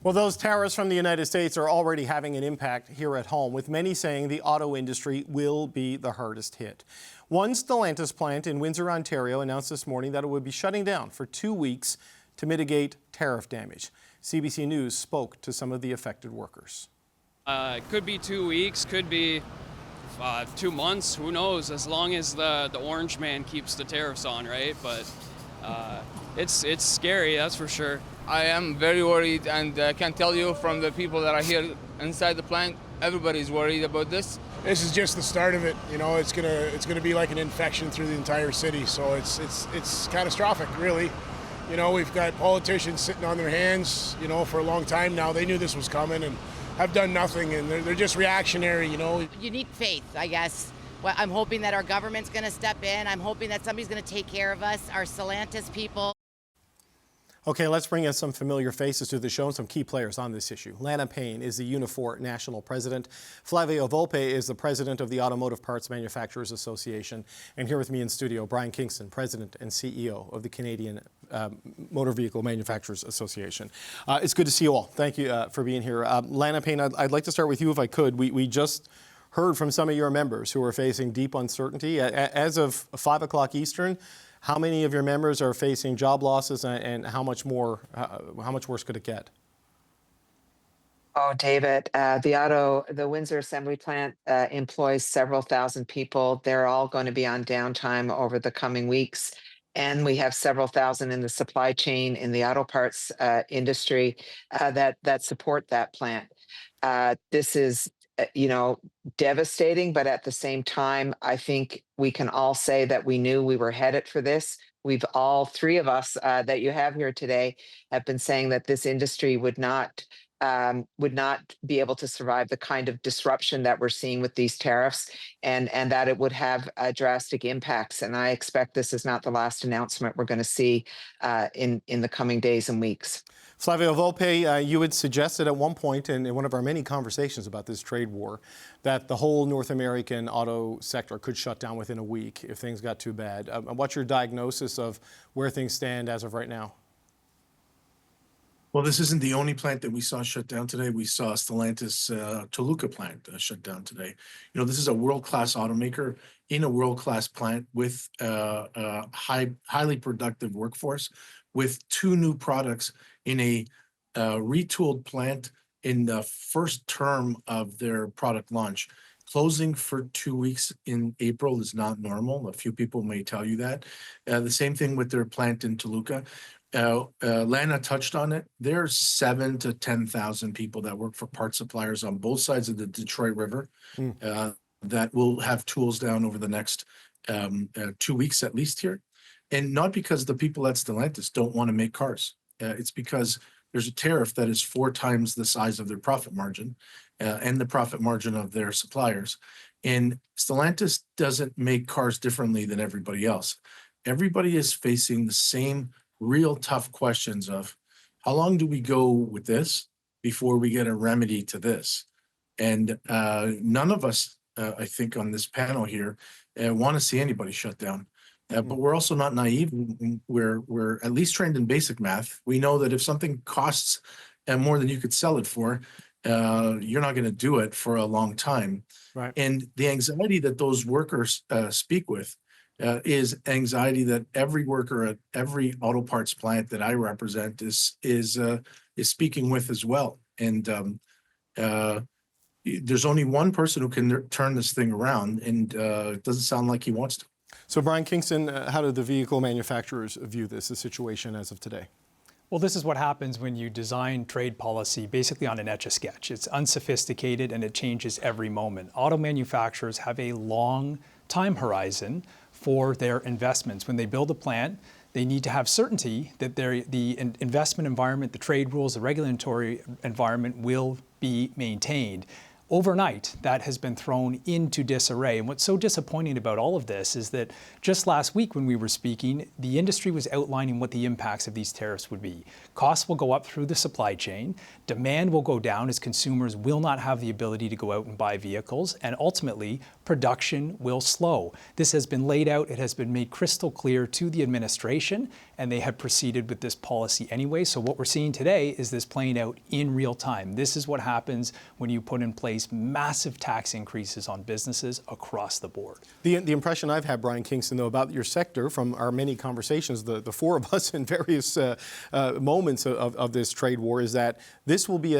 Well, those tariffs from the United States are already having an impact here at home, with many saying the auto industry will be the hardest hit. One Stellantis plant in Windsor, Ontario announced this morning that it would be shutting down for 2 weeks to mitigate tariff damage. CBC News spoke to some of the affected workers. It could be 2 weeks, could be 2 months, who knows, as long as the orange man keeps the tariffs on, right? But it's scary, that's for sure. I am very worried, and I can tell you from the people that are here inside the plant, everybody's worried about this. This is just the start of it. You know, it's gonna be like an infection through the entire city. So it's catastrophic, really. You know, we've got politicians sitting on their hands, you know, for a long time now. They knew this was coming and have done nothing, and they're just reactionary, you know. You need faith, I guess. Well, I'm hoping that our government's going to step in. I'm hoping that somebody's going to take care of us, our Stellantis people. Okay, let's bring in some familiar faces to the show and some key players on this issue. Lana Payne is the Unifor National President. Flavio Volpe is the President of the Automotive Parts Manufacturers Association. And here with me in studio, Brian Kingston, President and CEO of the Canadian Motor Vehicle Manufacturers Association. It's good to see you all. Thank you for being here. Lana Payne, I'd like to start with you if I could. We just heard from some of your members who are facing deep uncertainty. As of 5 o'clock Eastern, how many of your members are facing job losses, and how much worse could it get? Oh, David, the Windsor Assembly Plant employs several thousand people. They're all going to be on downtime over the coming weeks. And we have several thousand in the supply chain in the auto parts industry that support that plant. This is devastating, but at the same time, I think we can all say that we knew we were headed for this. All three of us that you have here today have been saying that this industry would not be able to survive the kind of disruption that we're seeing with these tariffs, and that it would have drastic impacts. And I expect this is not the last announcement we're going to see in the coming days and weeks. Flavio Volpe, you had suggested at one point in one of our many conversations about this trade war that the whole North American auto sector could shut down within a week if things got too bad. What's your diagnosis of where things stand as of right now? Well, this isn't the only plant that we saw shut down today. We saw Stellantis Toluca plant shut down today. You know, this is a world-class automaker in a world-class plant with a highly productive workforce, with 2 new products in a retooled plant in the first term of their product launch. Closing for 2 weeks in April is not normal. A few people may tell you that. The same thing with their plant in Toluca. Lana touched on it. There's 7,000 to 10,000 people that work for part suppliers on both sides of the Detroit River that will have tools down over the next 2 weeks at least here. And not because the people at Stellantis don't want to make cars. It's because there's a tariff that is 4 times the size of their profit margin and the profit margin of their suppliers. And Stellantis doesn't make cars differently than everybody else. Everybody is facing the same real tough questions of how long do we go with this before we get a remedy to this? And none of us, I think, on this panel here want to see anybody shut down. But we're also not naive. We're at least trained in basic math. We know that if something costs more than you could sell it for, you're not going to do it for a long time. Right. And the anxiety that those workers speak with is anxiety that every worker at every auto parts plant that I represent is speaking with as well. And there's only one person who can turn this thing around, and it doesn't sound like he wants to. So, Brian Kingston, how do the vehicle manufacturers view the situation as of today? Well, this is what happens when you design trade policy basically on an etch-a-sketch. It's unsophisticated and it changes every moment. Auto manufacturers have a long time horizon for their investments. When they build a plant, they need to have certainty that the investment environment, the trade rules, the regulatory environment will be maintained. Overnight, that has been thrown into disarray. And what's so disappointing about all of this is that just last week when we were speaking, the industry was outlining what the impacts of these tariffs would be. Costs will go up through the supply chain. Demand will go down as consumers will not have the ability to go out and buy vehicles. And ultimately, production will slow. This has been laid out, it has been made crystal clear to the administration, and they have proceeded with this policy anyway. So what we're seeing today is this playing out in real time. This is what happens when you put in place massive tax increases on businesses across the board. The impression I've had, Brian Kingston, though, about your sector from our many conversations, the four of us in various moments of this trade war, is that this will be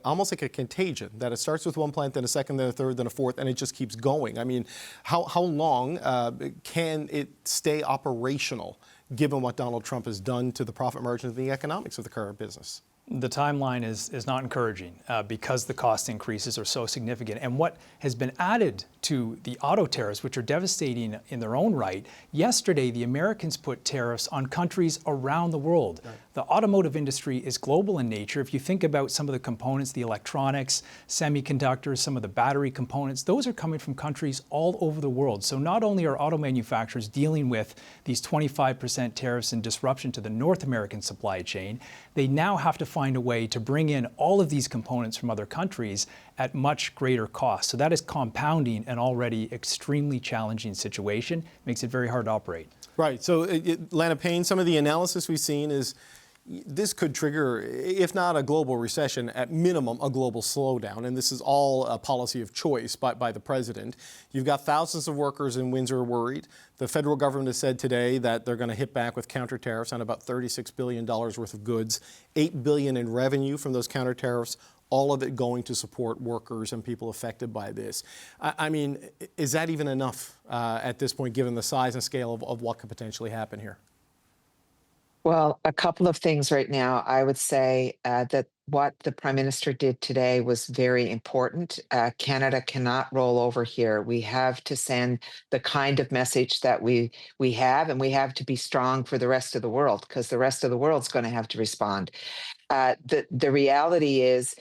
almost like a contagion, that it starts with one plant, then a second, then a third, then a fourth, and it just keeps going. I mean, how long can it stay operational given what Donald Trump has done to the profit margins and the economics of the car business? The timeline is not encouraging because the cost increases are so significant. And what has been added to the auto tariffs, which are devastating in their own right, yesterday the Americans put tariffs on countries around the world. Right. The automotive industry is global in nature. If you think about some of the components, the electronics, semiconductors, some of the battery components, those are coming from countries all over the world. So not only are auto manufacturers dealing with these 25% tariffs and disruption to the North American supply chain, they now have to find a way to bring in all of these components from other countries at much greater cost. So that is compounding an already extremely challenging situation, makes it very hard to operate. Right. So, Lana, Payne, some of the analysis we've seen is this could trigger, if not a global recession, at minimum a global slowdown. And this is all a policy of choice by the president. You've got thousands of workers in Windsor worried. The federal government has said today that they're going to hit back with counter-tariffs on about $36 billion worth of goods, $8 billion in revenue from those counter-tariffs, all of it going to support workers and people affected by this. I mean, is that even enough at this point, given the size and scale of what could potentially happen here? Well, a couple of things right now. I would say that what the Prime Minister did today was very important. Canada cannot roll over here. We have to send the kind of message that we have, and we have to be strong for the rest of the world, because the rest of the world's going to have to respond. The reality is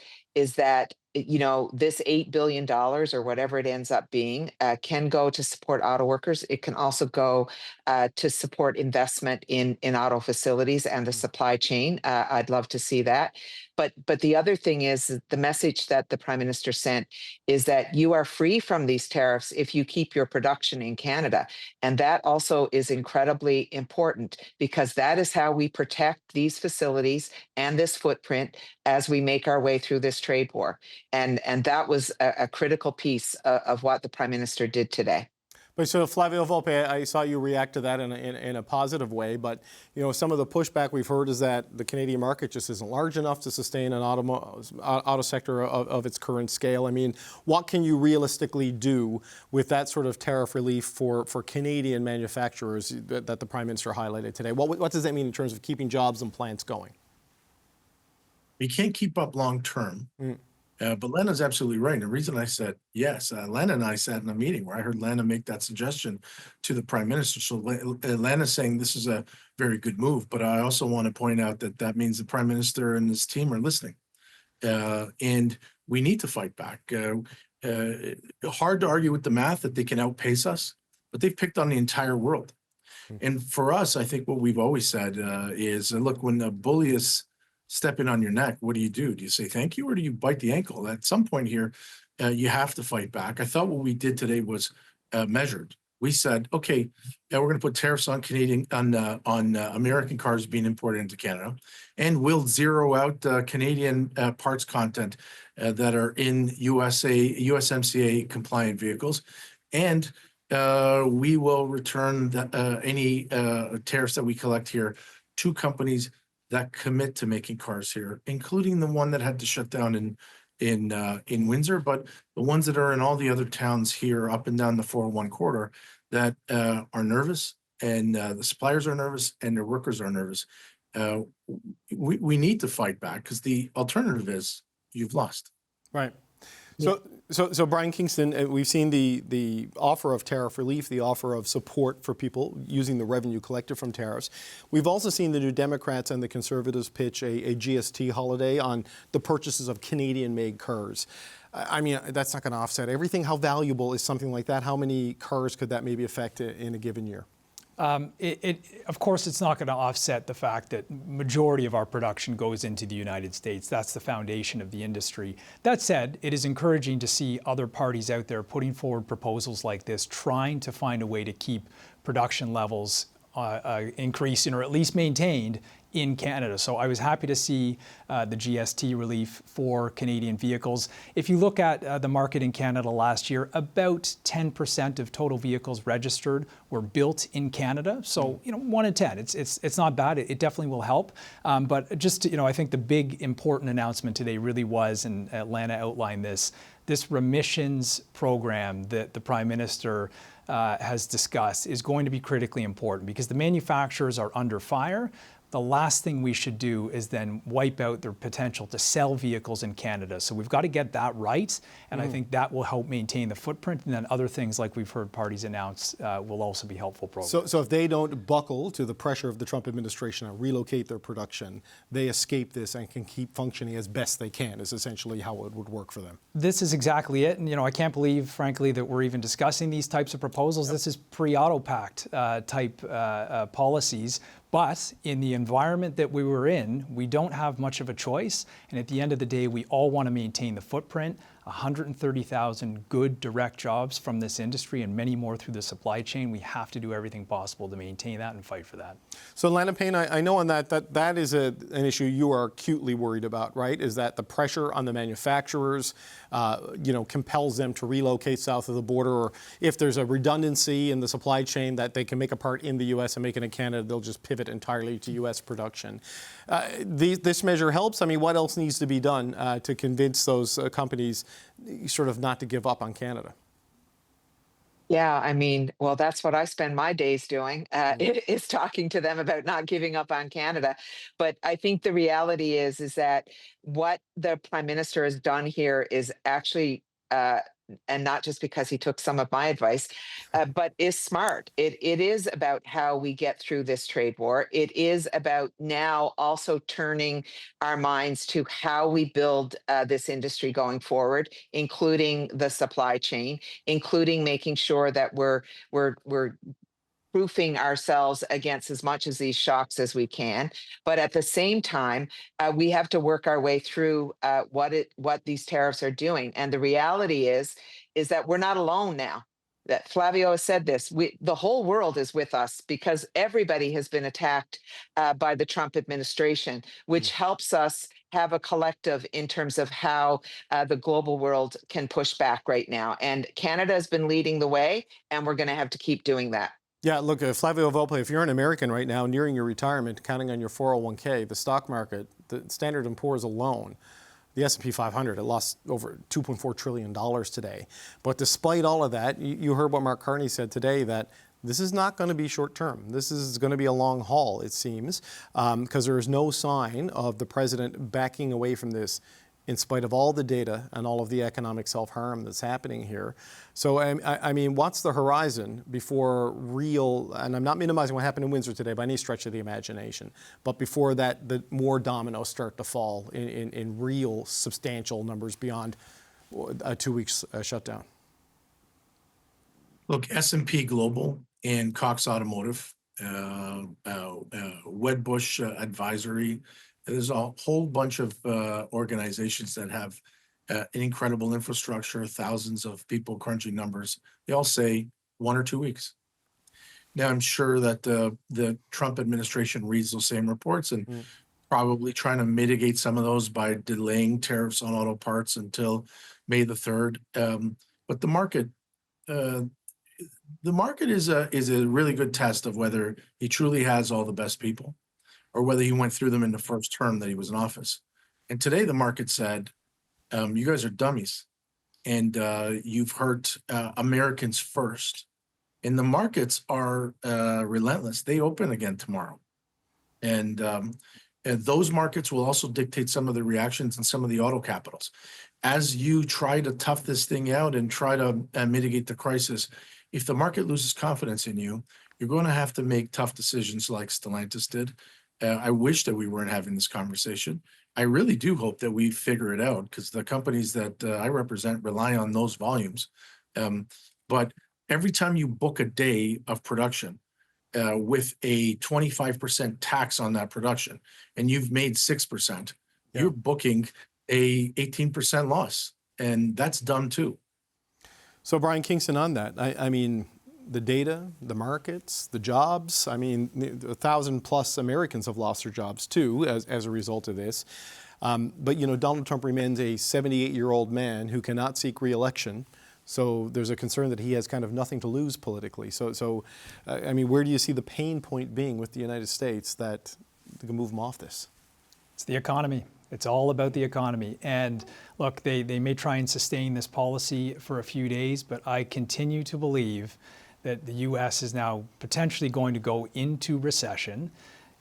that, you know, this $8 billion or whatever it ends up being can go to support auto workers. It can also go to support investment in auto facilities and the supply chain. I'd love to see that. But the other thing is the message that the Prime Minister sent is that you are free from these tariffs if you keep your production in Canada. And that also is incredibly important, because that is how we protect these facilities and this footprint as we make our way through this trade war. And that was a critical piece of what the Prime Minister did today. But so, Flavio Volpe, I saw you react to that in a positive way. But, you know, some of the pushback we've heard is that the Canadian market just isn't large enough to sustain an auto sector of its current scale. I mean, what can you realistically do with that sort of tariff relief for Canadian manufacturers that the Prime Minister highlighted today? What does that mean in terms of keeping jobs and plants going? We can't keep up long term. But Lana's absolutely right. And the reason I said yes, Lana and I sat in a meeting where I heard Lana make that suggestion to the Prime Minister. So Lana's saying this is a very good move. But I also want to point out that that means the Prime Minister and his team are listening. And we need to fight back. Hard to argue with the math that they can outpace us, but they've picked on the entire world. And for us, I think what we've always said is, look, when a bully is stepping on your neck, what do? Do you say thank you, or do you bite the ankle? At some point here, you have to fight back. I thought what we did today was measured. We said, okay, we're going to put tariffs on American cars being imported into Canada, and we'll zero out Canadian parts content that are in USMCA compliant vehicles, and we will return any tariffs that we collect here to companies that commit to making cars here, including the one that had to shut down in Windsor, but the ones that are in all the other towns here up and down the 401 corridor that are nervous, and the suppliers are nervous, and their workers are nervous. We need to fight back, because the alternative is you've lost. Right. So Brian Kingston, we've seen the offer of tariff relief, the offer of support for people using the revenue collected from tariffs. We've also seen the New Democrats and the Conservatives pitch a GST holiday on the purchases of Canadian-made cars. I mean, that's not going to offset everything. How valuable is something like that? How many cars could that maybe affect in a given year? Of course, it's not going to offset the fact that majority of our production goes into the United States. That's the foundation of the industry. That said, it is encouraging to see other parties out there putting forward proposals like this, trying to find a way to keep production levels increasing or at least maintained in Canada. So I was happy to see the GST relief for Canadian vehicles. If you look at the market in Canada last year, about 10% of total vehicles registered were built in Canada. So, 1 in 10, it's not bad. It definitely will help. But just, I think the big important announcement today really was, and Lana outlined this remissions program that the Prime Minister has discussed is going to be critically important because the manufacturers are under fire. The last thing we should do is then wipe out their potential to sell vehicles in Canada. So we've got to get that right, and I think that will help maintain the footprint, and then other things like we've heard parties announce will also be helpful programs. So if they don't buckle to the pressure of the Trump administration and relocate their production, they escape this and can keep functioning as best they can, is essentially how it would work for them. This is exactly it, and I can't believe, frankly, that we're even discussing these types of proposals. This is pre-auto pact type policies. But in the environment that we were in, we don't have much of a choice. And at the end of the day, we all want to maintain the footprint. 130,000 good direct jobs from this industry and many more through the supply chain. We have to do everything possible to maintain that and fight for that. So Lana Payne, I know on that is an issue you are acutely worried about, right? Is that the pressure on the manufacturers, compels them to relocate south of the border, or if there's a redundancy in the supply chain that they can make a part in the U.S. and make it in Canada, they'll just pivot entirely to U.S. production. This measure helps. I mean, what else needs to be done to convince those companies sort of not to give up on Canada? Yeah, I mean, well, that's what I spend my days doing, is talking to them about not giving up on Canada. But I think the reality is that what the Prime Minister has done here is actually, and not just because he took some of my advice, but is smart. It is about how we get through this trade war. It is about now also turning our minds to how we build this industry going forward, including the supply chain, including making sure that we're proofing ourselves against as much of these shocks as we can. But at the same time, we have to work our way through what these tariffs are doing. And the reality is that we're not alone now. That Flavio has said this, the whole world is with us because everybody has been attacked by the Trump administration, which helps us have a collective in terms of how the global world can push back right now. And Canada has been leading the way, and we're going to have to keep doing that. Yeah, look, Flavio Volpe, if you're an American right now nearing your retirement, counting on your 401k, the stock market, the Standard & Poor's alone, the S&P 500, it lost over $2.4 trillion today. But despite all of that, you heard what Mark Carney said today, that this is not going to be short term. This is going to be a long haul, it seems, because there is no sign of the president backing away from this in spite of all the data and all of the economic self-harm that's happening here. So, I mean, what's the horizon before real, and I'm not minimizing what happened in Windsor today by any stretch of the imagination, but before that, the more dominoes start to fall in real substantial numbers beyond a 2 weeks shutdown? Look, S&P Global and Cox Automotive, Wedbush Advisory, there's a whole bunch of organizations that have an incredible infrastructure, thousands of people crunching numbers. They all say 1 or 2 weeks. Now, I'm sure that the Trump administration reads those same reports and probably trying to mitigate some of those by delaying tariffs on auto parts until May the 3rd. But the market is a really good test of whether he truly has all the best people, or whether he went through them in the first term that he was in office. And today the market said, you guys are dummies, and you've hurt Americans first. And the markets are relentless. They open again tomorrow. And those markets will also dictate some of the reactions in some of the auto capitals. As you try to tough this thing out and try to mitigate the crisis, if the market loses confidence in you, you're going to have to make tough decisions like Stellantis did. I wish that we weren't having this conversation. I really do hope that we figure it out, because the companies that I represent rely on those volumes. But every time you book a day of production, with a 25% tax on that production, and you've made 6%, you're booking a 18% loss, and that's dumb too. So Brian Kingston, on that, I mean, the data, the markets, the jobs, I mean, 1,000+ Americans have lost their jobs too as a result of this. But, you know, Donald Trump remains a 78-year-old man who cannot seek re-election. So there's a concern that he has kind of nothing to lose politically. I mean, where do you see the pain point being with the United States that can move him off this? It's the economy. It's all about the economy. And look, they may try and sustain this policy for a few days, but I continue to believe that the U.S. is now potentially going to go into recession.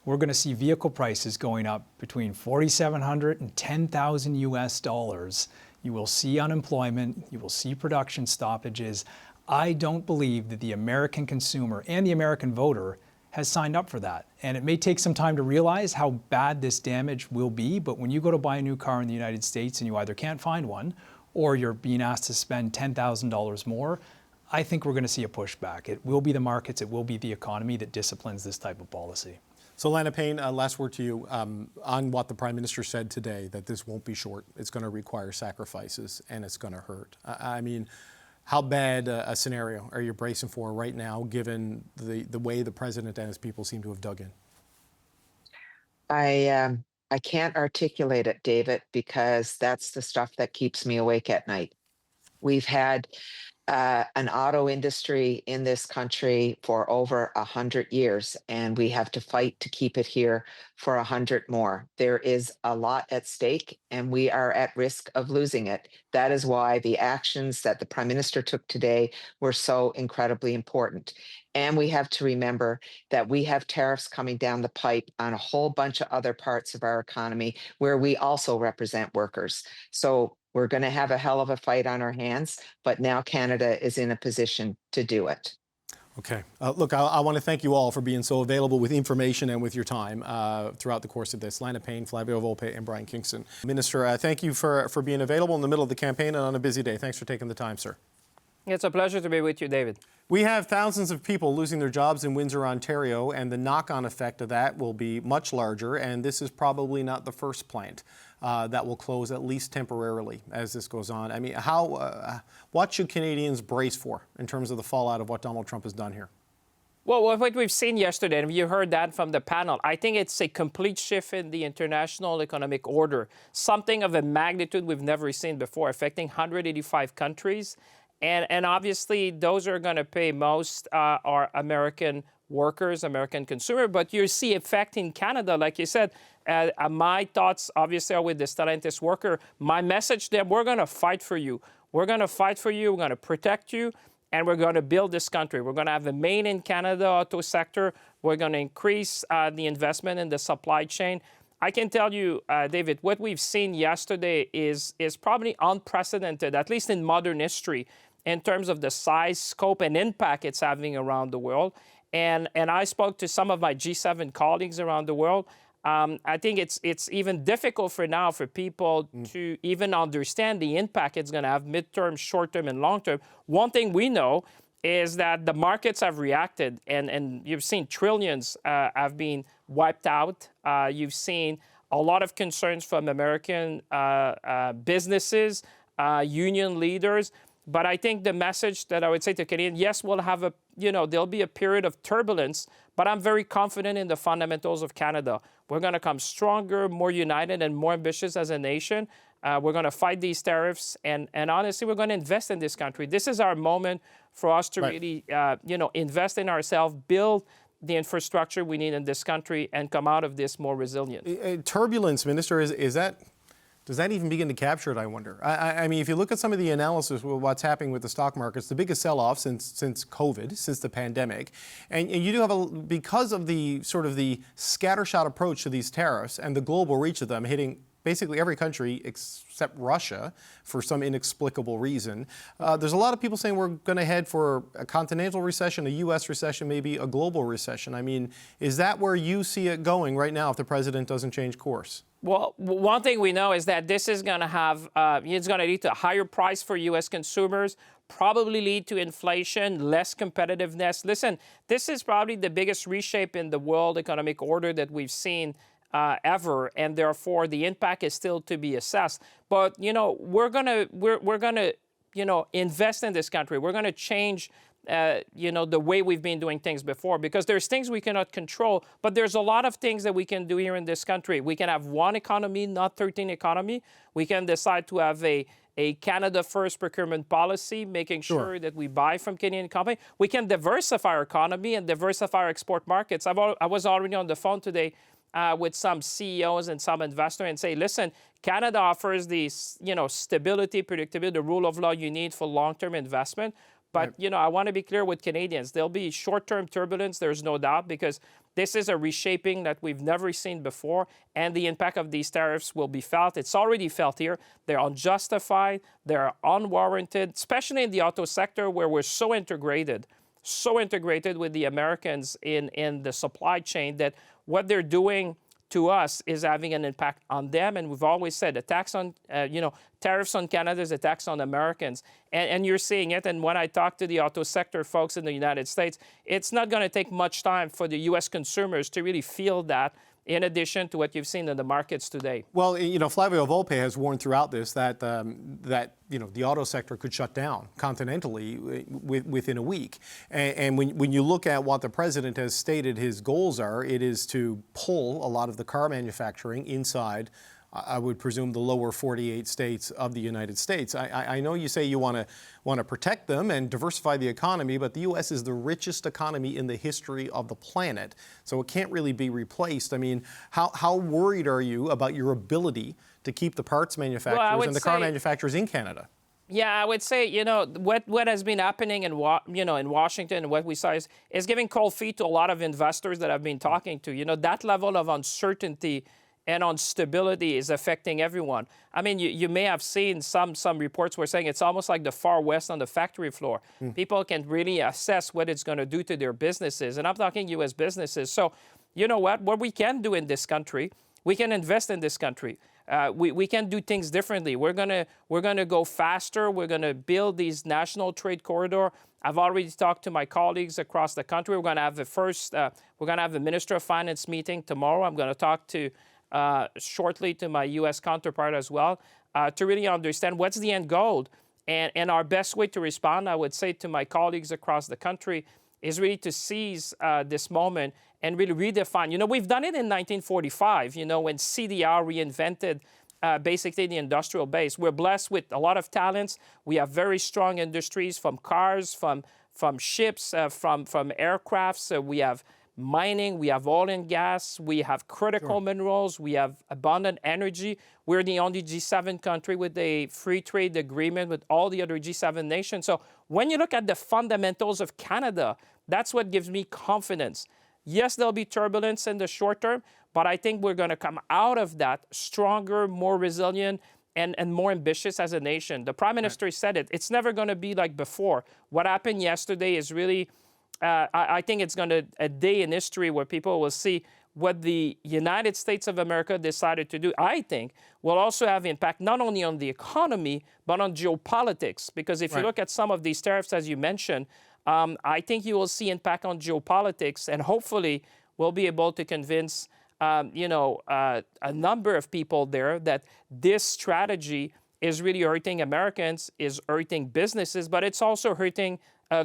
We're going to see vehicle prices going up between $4,700 and $10,000 US. You will see unemployment. You will see production stoppages. I don't believe that the American consumer and the American voter has signed up for that. And it may take some time to realize how bad this damage will be, but when you go to buy a new car in the United States and you either can't find one or you're being asked to spend $10,000 more, I think we're going to see a pushback. It will be the markets, it will be the economy that disciplines this type of policy. So Lana Payne, last word to you on what the Prime Minister said today, that this won't be short. It's going to require sacrifices and it's going to hurt. I mean, how bad a scenario are you bracing for right now, given the way the President and his people seem to have dug in? I can't articulate it, David, because that's the stuff that keeps me awake at night. We've had an auto industry in this country for over 100 years, and we have to fight to keep it here for 100 more. There is a lot at stake, and we are at risk of losing it. That is why the actions that the Prime Minister took today were so incredibly important. And we have to remember that we have tariffs coming down the pipe on a whole bunch of other parts of our economy where we also represent workers. So we're going to have a hell of a fight on our hands, but now Canada is in a position to do it. Okay. Look, I want to thank you all for being so available with information and with your time throughout the course of this. Lana Payne, Flavio Volpe, and Brian Kingston. Minister, thank you for being available in the middle of the campaign and on a busy day. Thanks for taking the time, sir. It's a pleasure to be with you, David. We have thousands of people losing their jobs in Windsor, Ontario, and the knock-on effect of that will be much larger, and this is probably not the first plant that will close, at least temporarily, as this goes on. I mean, what should Canadians brace for in terms of the fallout of what Donald Trump has done here? Well, what we've seen yesterday, and you heard that from the panel, I think it's a complete shift in the international economic order, something of a magnitude we've never seen before, affecting 185 countries. And obviously, those are going to pay most are American workers, American consumer. But you see effect in Canada, like you said. My thoughts, obviously, are with the Stellantis worker. My message to them, we're going to fight for you. We're going to fight for you. We're going to protect you. And we're going to build this country. We're going to have a Made in Canada auto sector. We're going to increase the investment in the supply chain. I can tell you, David, what we've seen yesterday is probably unprecedented, at least in modern history, in terms of the size, scope, and impact it's having around the world. And I spoke to some of my G7 colleagues around the world. I think it's even difficult for now for people to even understand the impact it's going to have midterm, short-term, and long-term. One thing we know is that the markets have reacted, and you've seen trillions have been wiped out. You've seen a lot of concerns from American businesses, union leaders. But I think the message that I would say to Canadians, yes, we'll have there'll be a period of turbulence, but I'm very confident in the fundamentals of Canada. We're going to come stronger, more united, and more ambitious as a nation. We're going to fight these tariffs, and honestly, we're going to invest in this country. This is our moment for us to really, invest in ourselves, build the infrastructure we need in this country, and come out of this more resilient. Turbulence, Minister, does that even begin to capture it, I wonder? I mean, if you look at some of the analysis of what's happening with the stock markets, the biggest sell-off since COVID, since the pandemic, and you do have because of the sort of the scattershot approach to these tariffs and the global reach of them hitting basically every country except Russia for some inexplicable reason. There's a lot of people saying we're going to head for a continental recession, a U.S. recession, maybe a global recession. I mean, is that where you see it going right now if the president doesn't change course? Well, one thing we know is that this is going to have, it's going to lead to a higher price for U.S. consumers, probably lead to inflation, less competitiveness. Listen, this is probably the biggest reshape in the world economic order that we've seen ever, and therefore the impact is still to be assessed. But we're gonna invest in this country. We're gonna change the way we've been doing things before, because there's things we cannot control, but there's a lot of things that we can do here in this country. We can have one economy, not 13 economy. We can decide to have a Canada First procurement policy, making sure that we buy from Canadian companies. We can diversify our economy and diversify our export markets. I was already on the phone today with some CEOs and some investors and say, listen, Canada offers these, stability, predictability, the rule of law you need for long-term investment. But, I want to be clear with Canadians. There'll be short-term turbulence, there's no doubt, because this is a reshaping that we've never seen before, and the impact of these tariffs will be felt. It's already felt here. They're unjustified, they're unwarranted, especially in the auto sector where we're so integrated with the Americans in the supply chain that what they're doing to us is having an impact on them. And we've always said a tax on, tariffs on Canada is a tax on Americans. And you're seeing it. And when I talk to the auto sector folks in the United States, it's not going to take much time for the U.S. consumers to really feel that, in addition to what you've seen in the markets today. Well, Flavio Volpe has warned throughout this that the auto sector could shut down continentally within a week. And when you look at what the president has stated his goals are, it is to pull a lot of the car manufacturing inside, I would presume, the lower 48 states of the United States. I know you say you want to protect them and diversify the economy, but the U.S. is the richest economy in the history of the planet, so it can't really be replaced. I mean, how worried are you about your ability to keep the parts manufacturers and the car manufacturers in Canada? Yeah, I would say, what has been happening in Washington and what we saw is giving cold feet to a lot of investors that I've been talking to. That level of uncertainty and instability is affecting everyone. I mean, you may have seen some reports were saying it's almost like the Far West on the factory floor. People can really assess what it's going to do to their businesses. And I'm talking U.S. businesses. So, you know what we can do in this country, we can invest in this country. We can do things differently. We're gonna go faster. We're gonna build these national trade corridor. I've already talked to my colleagues across the country. We're gonna have the Minister of Finance meeting tomorrow. I'm gonna talk to shortly to my U.S. counterpart as well, to really understand what's the end goal. And our best way to respond, I would say to my colleagues across the country, is really to seize this moment and really redefine. We've done it in 1945, when CDR reinvented basically the industrial base. We're blessed with a lot of talents. We have very strong industries, from cars, from ships, from aircrafts. We have mining, we have oil and gas, we have critical minerals, we have abundant energy. We're the only G7 country with a free trade agreement with all the other G7 nations. So when you look at the fundamentals of Canada, that's what gives me confidence. Yes, there'll be turbulence in the short term, but I think we're going to come out of that stronger, more resilient, and more ambitious as a nation. The Prime Minister said it. It's never going to be like before. What happened yesterday is really, I think it's going to a day in history where people will see what the United States of America decided to do. I think will also have impact not only on the economy, but on geopolitics. Because if you look at some of these tariffs, as you mentioned, I think you will see impact on geopolitics, and hopefully we'll be able to convince a number of people there that this strategy is really hurting Americans, is hurting businesses, but it's also hurting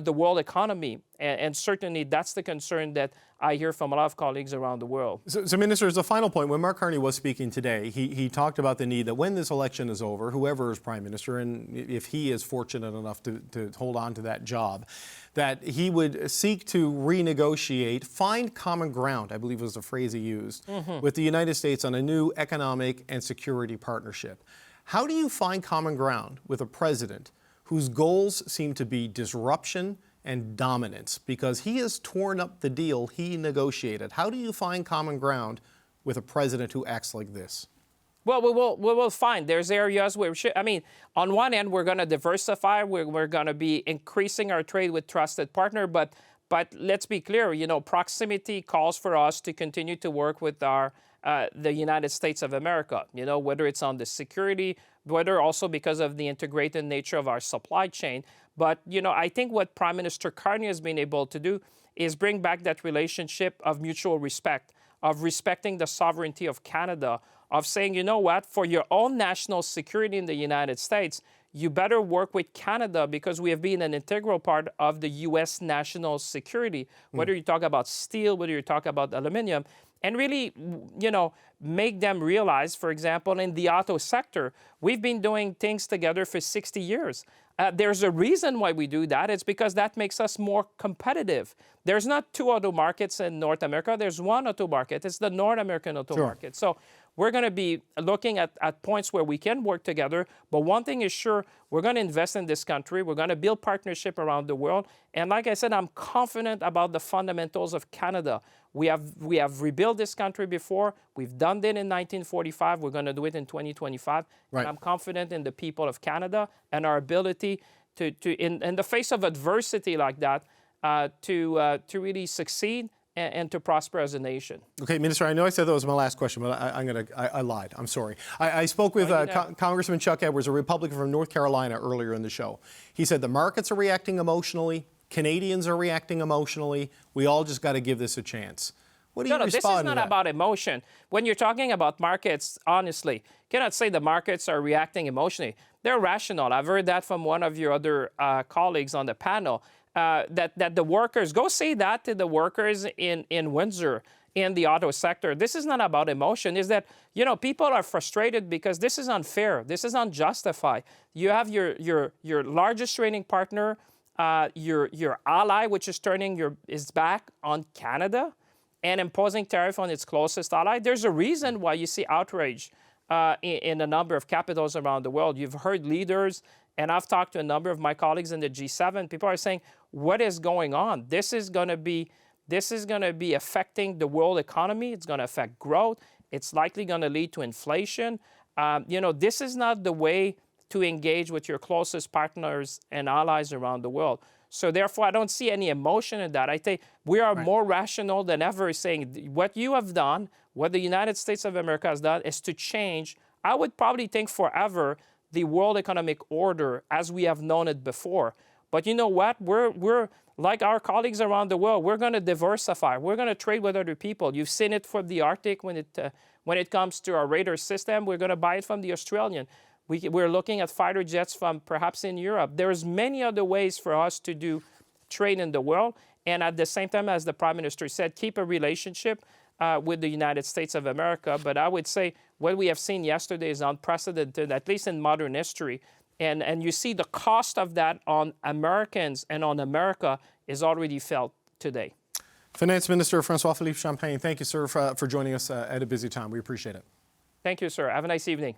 the world economy. And certainly that's the concern that I hear from a lot of colleagues around the world. So Minister, as a final point, when Mark Carney was speaking today, he talked about the need that when this election is over, whoever is Prime Minister, and if he is fortunate enough to hold on to that job, that he would seek to renegotiate, find common ground, I believe was the phrase he used, with the United States on a new economic and security partnership. How do you find common ground with a president whose goals seem to be disruption and dominance, because he has torn up the deal he negotiated? How do you find common ground with a president who acts like this? Well, we will find there's areas where I mean, on one end, we're going to diversify. We're going to be increasing our trade with trusted partner. But let's be clear, you know, proximity calls for us to continue to work with our the United States of America. You know, whether it's on the security, whether also because of the integrated nature of our supply chain. But you know, I think what Prime Minister Carney has been able to do is bring back that relationship of mutual respect, of respecting the sovereignty of Canada, of saying, you know what, for your own national security in the United States, you better work with Canada because we have been an integral part of the U.S. national security, whether you talk about steel, whether you talk about aluminum, and really, you know, make them realize, for example, in the auto sector, we've been doing things together for 60 years. There's a reason why we do that. It's because that makes us more competitive. There's not two auto markets in North America. There's one auto market. It's the North American auto market. So we're going to be looking at points where we can work together. But one thing is sure, we're going to invest in this country. We're going to build partnership around the world. And like I said, I'm confident about the fundamentals of Canada. We have rebuilt this country before. We've done it in 1945. We're going to do it in 2025. Right. And I'm confident in the people of Canada and our ability to in the face of adversity like that, to really succeed and to prosper as a nation. Okay, Minister, I know I said that was my last question, but I lied. I'm sorry. I spoke with Congressman Chuck Edwards, a Republican from North Carolina, earlier in the show. He said the markets are reacting emotionally. Canadians are reacting emotionally. We all just got to give this a chance. What do you respond to that? This is not about emotion. When you're talking about markets, honestly, you cannot say the markets are reacting emotionally. They're rational. I've heard that from one of your other colleagues on the panel, that the workers, go say that to the workers in Windsor, in the auto sector. This is not about emotion. Is that, you know, people are frustrated because this is unfair. This is unjustified. You have your largest trading partner, your ally, which is turning his back on Canada and imposing tariff on its closest ally. There's a reason why you see outrage in a number of capitals around the world. You've heard leaders, and I've talked to a number of my colleagues in the G7. People are saying, what is going on? This is going to be affecting the world economy. It's going to affect growth. It's likely going to lead to inflation. You know, this is not the way to engage with your closest partners and allies around the world. So therefore, I don't see any emotion in that. I think we are more rational than ever, saying what you have done, what the United States of America has done, is to change, I would probably think forever, the world economic order as we have known it before. But you know what? We're like our colleagues around the world. We're going to diversify. We're going to trade with other people. You've seen it for the Arctic when it comes to our radar system. We're going to buy it from the Australian. We're looking at fighter jets from perhaps in Europe. There's many other ways for us to do trade in the world. And at the same time, as the Prime Minister said, keep a relationship with the United States of America. But I would say what we have seen yesterday is unprecedented, at least in modern history. And you see the cost of that on Americans and on America is already felt today. Finance Minister François-Philippe Champagne, thank you, sir, for joining us at a busy time. We appreciate it. Thank you, sir. Have a nice evening.